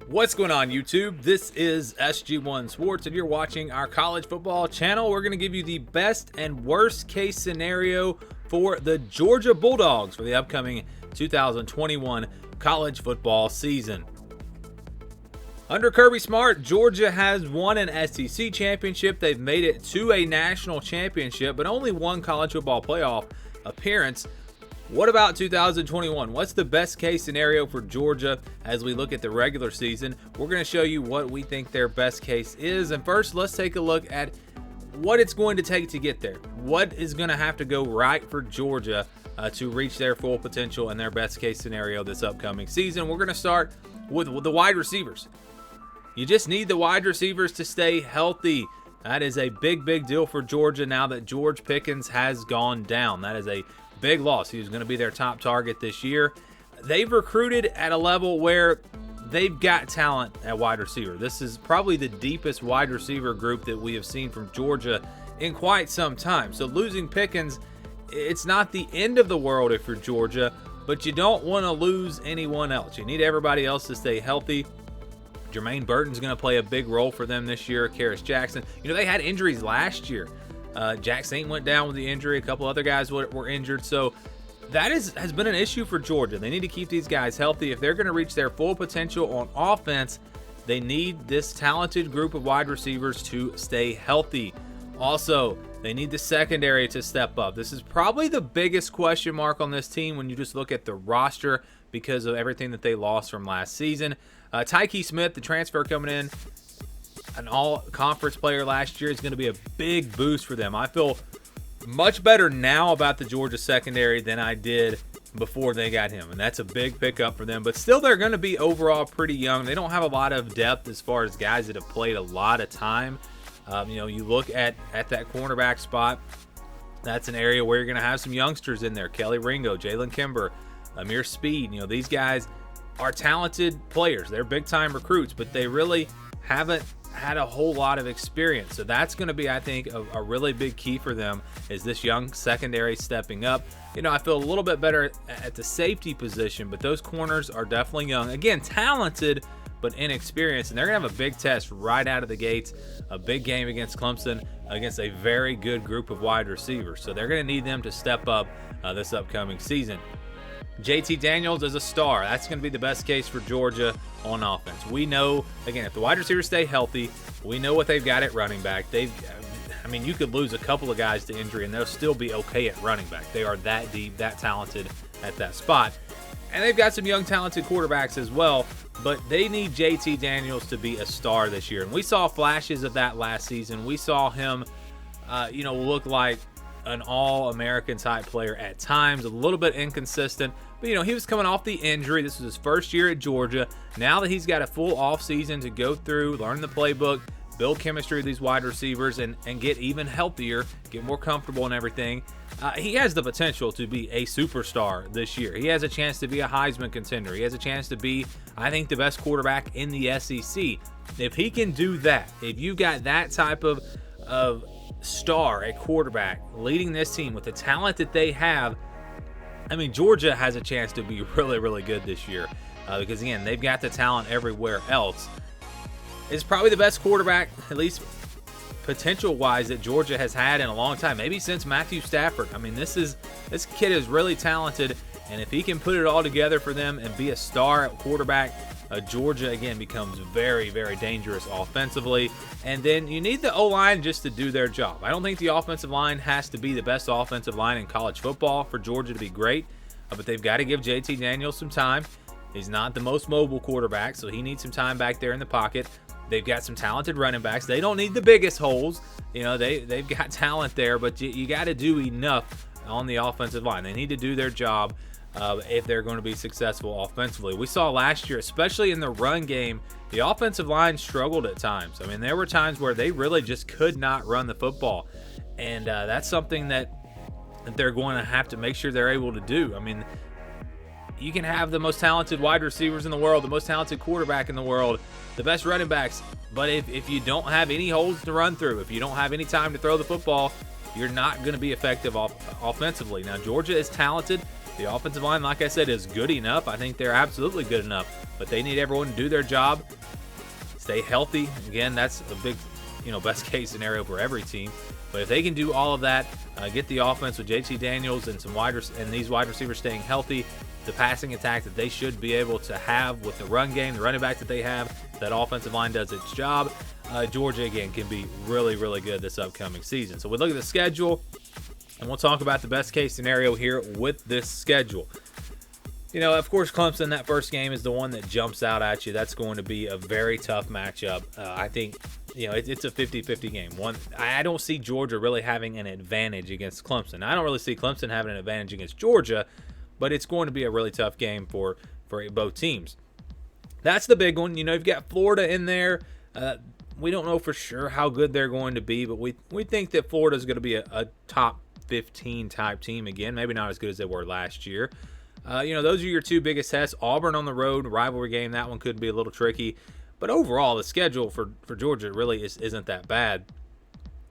What's going on, YouTube? This is SG1 Sports, and you're watching our college football channel. We're going to give you the best and worst case scenario for the Georgia Bulldogs for the upcoming 2021 college football season. Under Kirby Smart, Georgia has won an SEC championship. They've made it to a national championship, but only one college football playoff appearance. What about 2021? What's the best case scenario for Georgia as we look at the regular season? We're going to show you what we think their best case is. And first, let's take a look at what it's going to take to get there. What is going to have to go right for Georgia to reach their full potential and their best case scenario this upcoming season? We're going to start with the wide receivers. You just need the wide receivers to stay healthy. That is a big deal for Georgia now that George Pickens has gone down. That is a big loss. He was going to be their top target this year. They've recruited at a level where they've got talent at wide receiver. This is probably the deepest wide receiver group that we have seen from Georgia in quite some time. So losing Pickens, it's not the end of the world if you're Georgia, but you don't want to lose anyone else. You need everybody else to stay healthy. Jermaine Burton's going to play a big role for them this year. Karis Jackson. They had injuries last year. Jack Saint went down with the injury. A couple other guys were injured. So that has been an issue for Georgia. They need to keep these guys healthy. If they're going to reach their full potential on offense, they need this talented group of wide receivers to stay healthy. Also, they need the secondary to step up. This is probably the biggest question mark on this team when you just look at the roster because of everything that they lost from last season. Tyke Smith, the transfer coming in, an all-conference player last year, is going to be a big boost for them. I feel much better now about the Georgia secondary than I did before they got him, and that's a big pickup for them. But still, they're going to be overall pretty young. They don't have a lot of depth as far as guys that have played a lot of time. You look at that cornerback spot, that's an area where you're going to have some youngsters in there. Kelly Ringo, Jalen Kimber, Amir Speed. These guys are talented players. They're big-time recruits, but they really haven't had a whole lot of experience. So that's going to be, I think, a really big key for them is this young secondary stepping up. I feel a little bit better at the safety position, but those corners are definitely young. Again, talented, but inexperienced, and they're going to have a big test right out of the gates, a big game against Clemson, against a very good group of wide receivers. So they're going to need them to step up this upcoming season. JT Daniels is a star. That's going to be the best case for Georgia on offense. We know, again, if the wide receivers stay healthy, we know what they've got at running back. You could lose a couple of guys to injury, and they'll still be okay at running back. They are that deep, that talented at that spot. And they've got some young, talented quarterbacks as well, but they need JT Daniels to be a star this year. And we saw flashes of that last season. We saw him, look like an all-American type player at times, a little bit inconsistent. But, he was coming off the injury. This was his first year at Georgia. Now that he's got a full offseason to go through, learn the playbook, build chemistry with these wide receivers, and get even healthier, get more comfortable and everything, he has the potential to be a superstar this year. He has a chance to be a Heisman contender. He has a chance to be, I think, the best quarterback in the SEC. If he can do that, if you got that type of star at quarterback leading this team with the talent that they have, Georgia has a chance to be really good this year because, again, they've got the talent everywhere else. It's probably the best quarterback, at least potential-wise, that Georgia has had in a long time, maybe since Matthew Stafford. This kid is really talented, and if he can put it all together for them and be a star at quarterback, Georgia, again, becomes very dangerous offensively. And then you need the O-line just to do their job. I don't think the offensive line has to be the best offensive line in college football for Georgia to be great, but they've got to give JT Daniels some time. He's not the most mobile quarterback, so he needs some time back there in the pocket. They've got some talented running backs. They don't need the biggest holes. They've got talent there, but you got to do enough on the offensive line. They need to do their job if they're going to be successful offensively. We saw last year, especially in the run game, the offensive line struggled at times. There were times where they really just could not run the football, and that's something that they're going to have to make sure they're able to do. You can have the most talented wide receivers in the world, the most talented quarterback in the world, the best running backs, but if you don't have any holes to run through, if you don't have any time to throw the football, you're not going to be effective offensively. Now, Georgia is talented. The offensive line, like I said, is good enough. I think they're absolutely good enough, but they need everyone to do their job, stay healthy. Again, that's a big, best case scenario for every team. But if they can do all of that, get the offense with JT Daniels and these wide receivers staying healthy, the passing attack that they should be able to have with the run game, the running back that they have, that offensive line does its job, Georgia, again, can be really, really good this upcoming season. So we look at the schedule, and we'll talk about the best case scenario here with this schedule. Of course, Clemson, that first game is the one that jumps out at you. That's going to be a very tough matchup. I think, it's a 50-50 game. I don't see Georgia really having an advantage against Clemson. I don't really see Clemson having an advantage against Georgia, but it's going to be a really tough game for both teams. That's the big one. You've got Florida in there. We don't know for sure how good they're going to be, but we think that Florida is going to be a top 15 type team again. Maybe not as good as they were last year. Those are your two biggest tests. Auburn on the road, rivalry game. That one could be a little tricky. But overall, the schedule for Georgia really isn't that bad.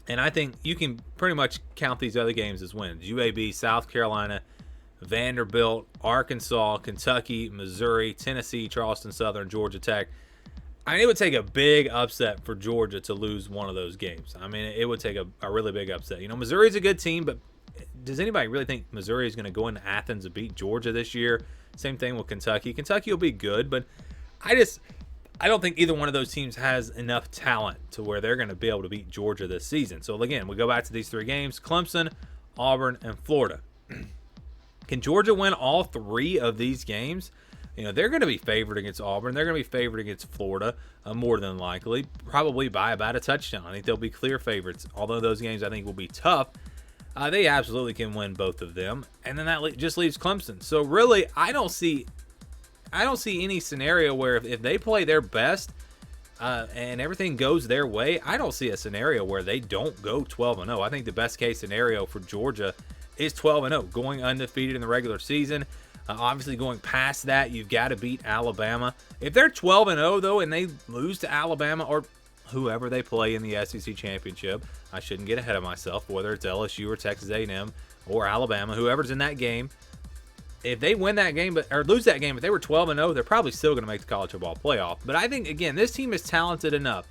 And I think you can pretty much count these other games as wins. UAB, South Carolina, Vanderbilt, Arkansas, Kentucky, Missouri, Tennessee, Charleston Southern, Georgia Tech. It would take a big upset for Georgia to lose one of those games. It would take a really big upset. Missouri's a good team, but does anybody really think Missouri is going to go into Athens and beat Georgia this year? Same thing with Kentucky. Kentucky will be good, but I don't think either one of those teams has enough talent to where they're going to be able to beat Georgia this season. So again, we go back to these three games: Clemson, Auburn, and Florida. Can Georgia win all three of these games? They're going to be favored against Auburn. They're going to be favored against Florida, more than likely, probably by about a touchdown. I think they'll be clear favorites. Although those games I think will be tough, they absolutely can win both of them. And then that just leaves Clemson. So really, I don't see any scenario where if they play their best and everything goes their way, I don't see a scenario where they don't go 12-0. I think the best case scenario for Georgia is 12-0, going undefeated in the regular season. Obviously, going past that, you've got to beat Alabama. If they're 12-0, though, and they lose to Alabama or whoever they play in the SEC championship, I shouldn't get ahead of myself, whether it's LSU or Texas A&M or Alabama, whoever's in that game. If they win that game or lose that game, if they were 12-0, they're probably still going to make the college football playoff. But I think, again, this team is talented enough.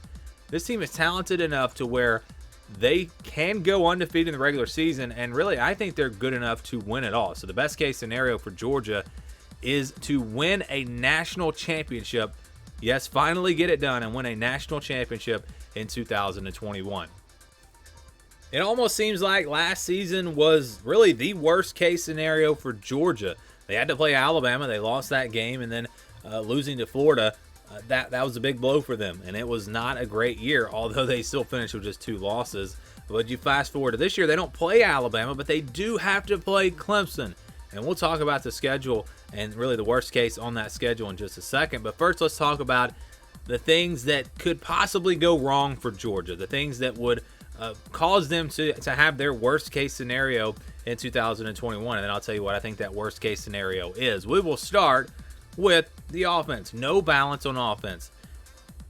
This team is talented enough to where they can go undefeated in the regular season, and really, I think they're good enough to win it all. So the best case scenario for Georgia is to win a national championship. Yes, finally get it done and win a national championship in 2021. It almost seems like last season was really the worst case scenario for Georgia. They had to play Alabama. They lost that game, and then losing to Florida, that was a big blow for them, and it was not a great year, although they still finished with just 2 losses. But you fast forward to this year, they don't play Alabama, but they do have to play Clemson. And we'll talk about the schedule and really the worst case on that schedule in just a second. But first, let's talk about the things that could possibly go wrong for Georgia, the things that would cause them to have their worst case scenario in 2021. And then I'll tell you what I think that worst case scenario is. We will start with the offense. No balance on offense.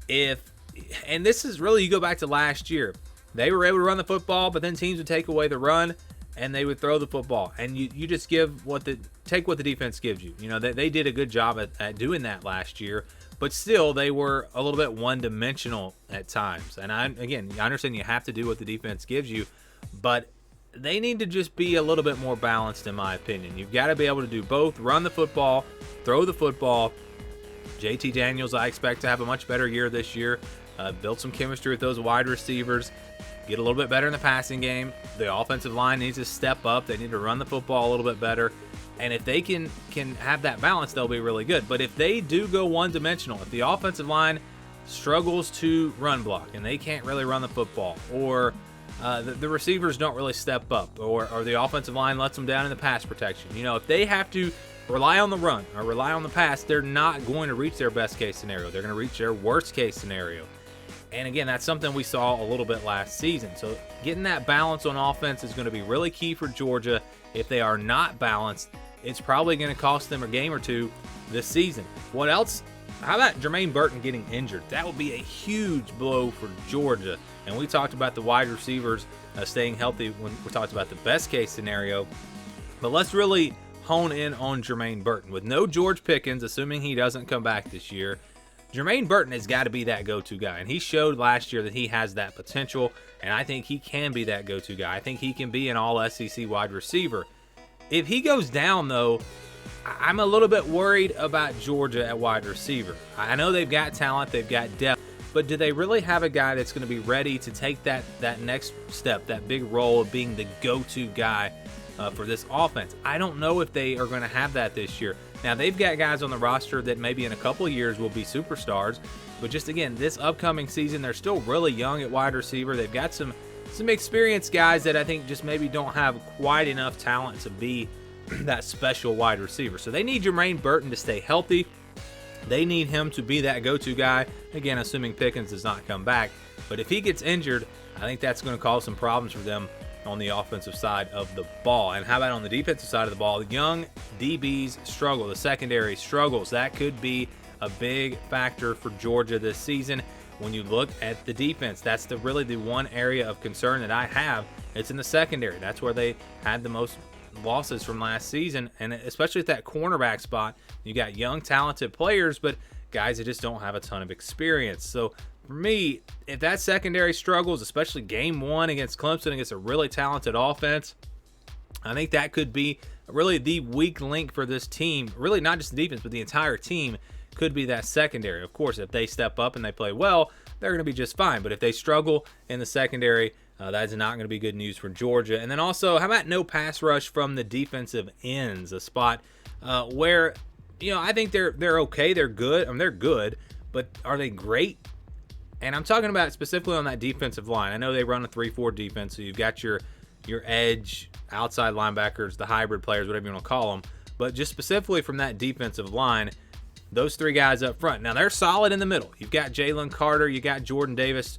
And this is really, you go back to last year. They were able to run the football, but then teams would take away the run and they would throw the football. And you just take what the defense gives you. They did a good job at doing that last year, but still they were a little bit one-dimensional at times. And I understand you have to do what the defense gives you, but they need to just be a little bit more balanced, in my opinion. You've got to be able to do both: run the football, throw the football. JT Daniels, I expect to have a much better year this year. Build some chemistry with those wide receivers. Get a little bit better in the passing game. The offensive line needs to step up. They need to run the football a little bit better. And if they can have that balance, they'll be really good. But if they do go one-dimensional, if the offensive line struggles to run block and they can't really run the football, or the receivers don't really step up, or the offensive line lets them down in the pass protection, if they have to rely on the run or rely on the pass, they're not going to reach their best case scenario. They're going to reach their worst case scenario. And again, that's something we saw a little bit last season. So getting that balance on offense is going to be really key for Georgia. If they are not balanced, it's probably going to cost them a game or two this season. What else? How about Jermaine Burton getting injured? That would be a huge blow for Georgia. And we talked about the wide receivers staying healthy when we talked about the best case scenario. But let's really hone in on Jermaine Burton. With no George Pickens, assuming he doesn't come back this year, Jermaine Burton has got to be that go-to guy. And he showed last year that he has that potential, and I think he can be that go-to guy. I think he can be an all-SEC wide receiver. If he goes down, though, I'm a little bit worried about Georgia at wide receiver. I know they've got talent, they've got depth, but do they really have a guy that's going to be ready to take that next step, that big role of being the go-to guy for this offense? I don't know if they are going to have that this year. Now, they've got guys on the roster that maybe in a couple of years will be superstars, but just again, this upcoming season, they're still really young at wide receiver. They've got some experienced guys that I think just maybe don't have quite enough talent to be that special wide receiver. So they need Jermaine Burton to stay healthy. They need him to be that go-to guy, again, assuming Pickens does not come back. But if he gets injured, I think that's going to cause some problems for them on the offensive side of the ball. And how about on the defensive side of the ball? The young DBs struggle. The secondary struggles. That could be a big factor for Georgia this season. When you look at the defense, that's really the one area of concern that I have. It's in the secondary. That's where they had the most losses from last season, and especially at that cornerback spot. You got young, talented players, but guys that just don't have a ton of experience. So for me, if that secondary struggles, especially game one against Clemson, against a really talented offense, I think that could be really the weak link for this team. Really not just the defense, but the entire team could be that secondary. Of course, if they step up and they play well, they're going to be just fine. But if they struggle in the secondary, that's not going to be good news for Georgia. And then also, how about no pass rush from the defensive ends? A spot where, I think they're okay. They're good. I mean, they're good, but are they great? And I'm talking about specifically on that defensive line. I know they run a 3-4 defense, so you've got your edge, outside linebackers, the hybrid players, whatever you want to call them. But just specifically from that defensive line, those three guys up front. Now, they're solid in the middle. You've got Jalen Carter. You got Jordan Davis,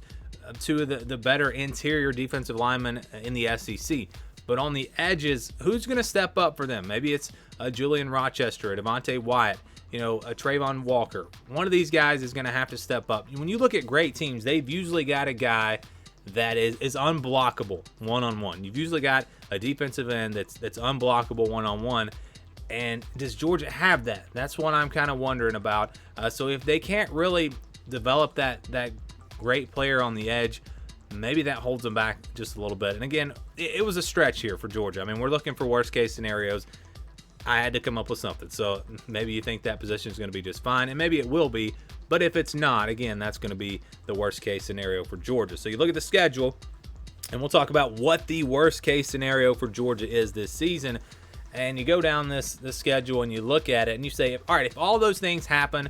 two of the better interior defensive linemen in the SEC. But on the edges, who's going to step up for them? Maybe it's a Julian Rochester, a Devontae Wyatt, a Trayvon Walker. One of these guys is going to have to step up. When you look at great teams, they've usually got a guy that is unblockable one-on-one. You've usually got a defensive end that's unblockable one-on-one. And does Georgia have that? That's what I'm kind of wondering about. So if they can't really develop that great player on the edge, maybe that holds them back just a little bit. And again, it was a stretch here for Georgia. I mean, we're looking for worst case scenarios. I had to come up with something. So maybe you think that position is going to be just fine, and maybe it will be. But if it's not, again, that's going to be the worst case scenario for Georgia. So you look at the schedule, and we'll talk about what the worst case scenario for Georgia is this season. And you go down this schedule and you look at it and you say, all right, if all those things happen,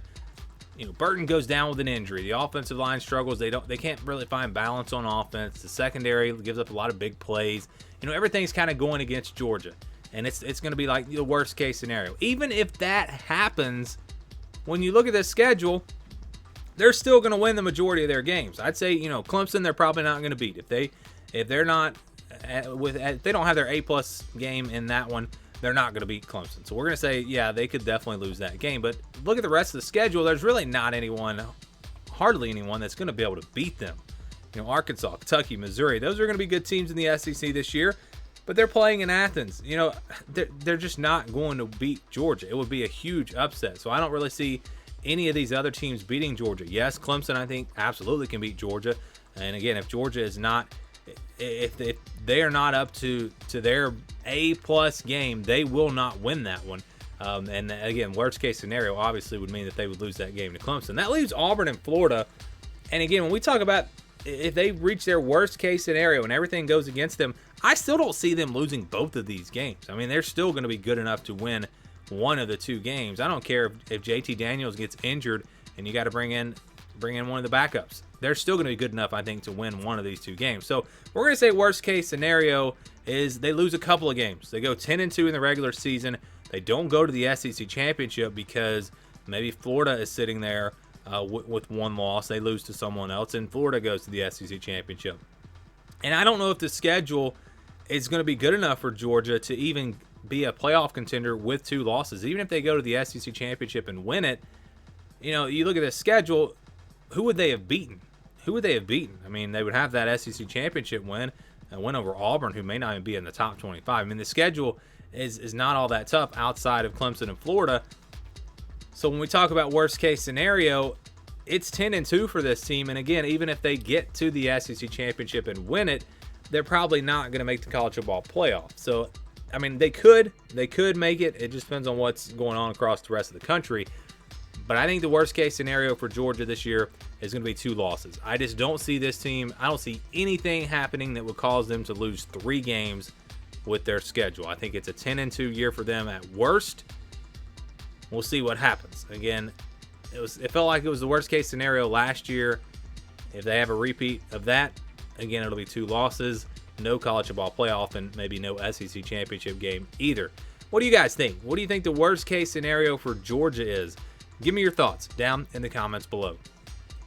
Burton goes down with an injury, the offensive line struggles, they can't really find balance on offense, the secondary gives up a lot of big plays, everything's kind of going against Georgia, and it's going to be like the worst case scenario. Even if that happens, when you look at the schedule, they're still going to win the majority of their games. I'd say, Clemson, they're probably not going to beat. If they don't have their A+ game in that one, they're not going to beat Clemson. So we're going to say, yeah, they could definitely lose that game. But look at the rest of the schedule. There's really not hardly anyone that's going to be able to beat them. Arkansas, Kentucky, Missouri, those are going to be good teams in the SEC this year. But they're playing in Athens. They're just not going to beat Georgia. It would be a huge upset. So I don't really see any of these other teams beating Georgia. Yes, Clemson, I think, absolutely can beat Georgia. And again, if Georgia is not... If they are not up to their A+ game, they will not win that one. And again, worst case scenario obviously would mean that they would lose that game to Clemson. That leaves Auburn and Florida. And again, when we talk about if they reach their worst case scenario and everything goes against them, I still don't see them losing both of these games. I mean, they're still going to be good enough to win one of the two games. I don't care if JT Daniels gets injured and you got to bring in one of the backups. They're still going to be good enough, I think, to win one of these two games. So we're going to say worst case scenario is they lose a couple of games. They go 10-2 in the regular season. They don't go to the SEC championship because maybe Florida is sitting there with one loss. They lose to someone else, and Florida goes to the SEC championship. And I don't know if the schedule is going to be good enough for Georgia to even be a playoff contender with two losses. Even if they go to the SEC championship and win it, you look at the schedule, who would they have beaten? I mean, they would have that SEC championship win, a win over Auburn, who may not even be in the top 25. I mean, the schedule is not all that tough outside of Clemson and Florida. So when we talk about worst case scenario, it's 10-2 for this team. And again, even if they get to the SEC championship and win it, they're probably not going to make the college football playoff. So, I mean, they could make it. It just depends on what's going on across the rest of the country. But I think the worst case scenario for Georgia this year is going to be 2 losses. I just don't see this team. I don't see anything happening that would cause them to lose 3 games with their schedule. I think it's a 10-2 year for them at worst. We'll see what happens. Again, it felt like it was the worst case scenario last year. If they have a repeat of that, again, it'll be 2 losses, no college football playoff, and maybe no SEC championship game either. What do you guys think? What do you think the worst case scenario for Georgia is? Give me your thoughts down in the comments below.